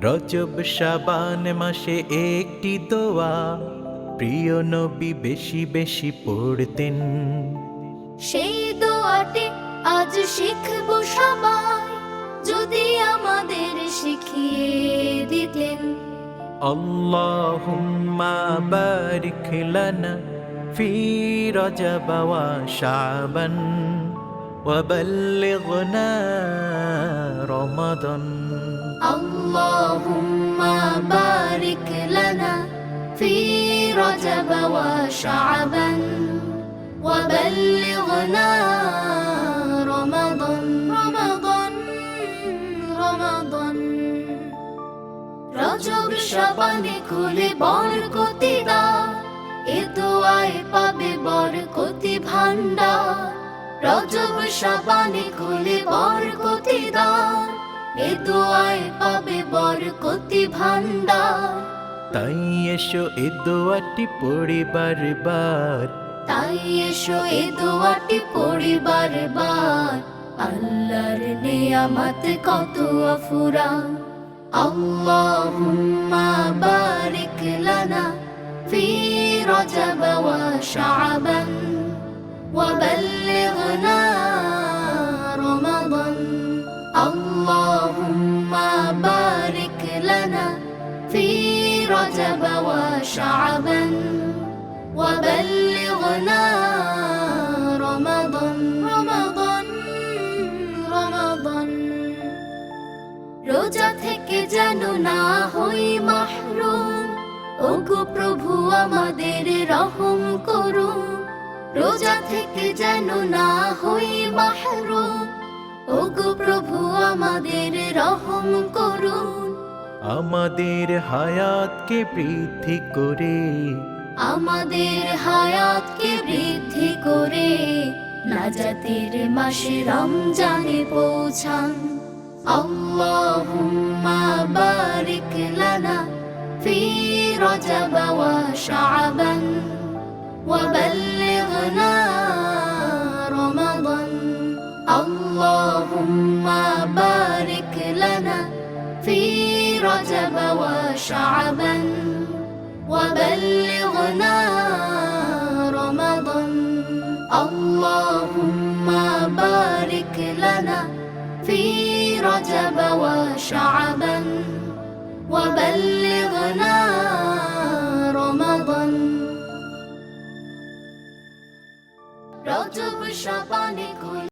রজব শাবান মাসে একটি দোয়া প্রিয় নবী বেশি বেশি পড়তেন। সেই দোয়াটি আজ শিখবো সবাই, যদি আমাদের শিখিয়ে দিতেন। আল্লাহুম্মা বারিক লানা ফি রজব ওয়া শাবান ওয়া বাল্লিগনা রমাদান। আল্লাহুম্মা বারিক লানা ফি রজব ওয়া শাবান ওয়া বাল্লিগনা রমাদান। রমাদান রজব শাবানে খুলে বরকতি দ্বার, এ দোয়ায় পাবে বরকতি ভান্ডার। রজব শাবানে খুলে বরকতি দ্বার, এ দোয়ায় পাবে বরকতি ভান্ডার। তাই এসো এ দোয়াটি পড়ি বারবার, তাই এসো এ দোয়াটি পড়ি বারবার। আল্লাহর নিয়ামত কত অফুরান। আল্লাহুম্মা বারিক লানা ফি রজব ওয়া শাবান ওয়া বাল্লিগনা রমাদান। আল্লাহুম্মা বারিক লানা ফি রজব ওয়া শাবান ওয়া বাল্লিগনা রমাদান। রোজা থেকে যেন না হই মাহরুম, ওগো প্রভু আমাদের রহম করুন। রোজা থেকে যেন না হই মাহরুম, ওগো প্রভু আমাদের রহম করুন। আমাদের হায়াতকে বৃদ্ধি করে, আমাদের হায়াতকে বৃদ্ধি করে নাজাতের মাসে রমজানে পৌঁছান। আল্লাহুম্মা বারিক লানা ফি রজব ওয়া শাবান ওয়া বাল্লিগনা রমাদান। আল্লাহুম্মা বারিক লানা ফি রজব ওয়া শাবান ওয়া বাল্লিগনা রমাদান। আল্লাহুম্মা বারিক লানা ফি রজব ওয়া শাবান ওয়া বাল্লিগনা রমাদান। রজব শাবানে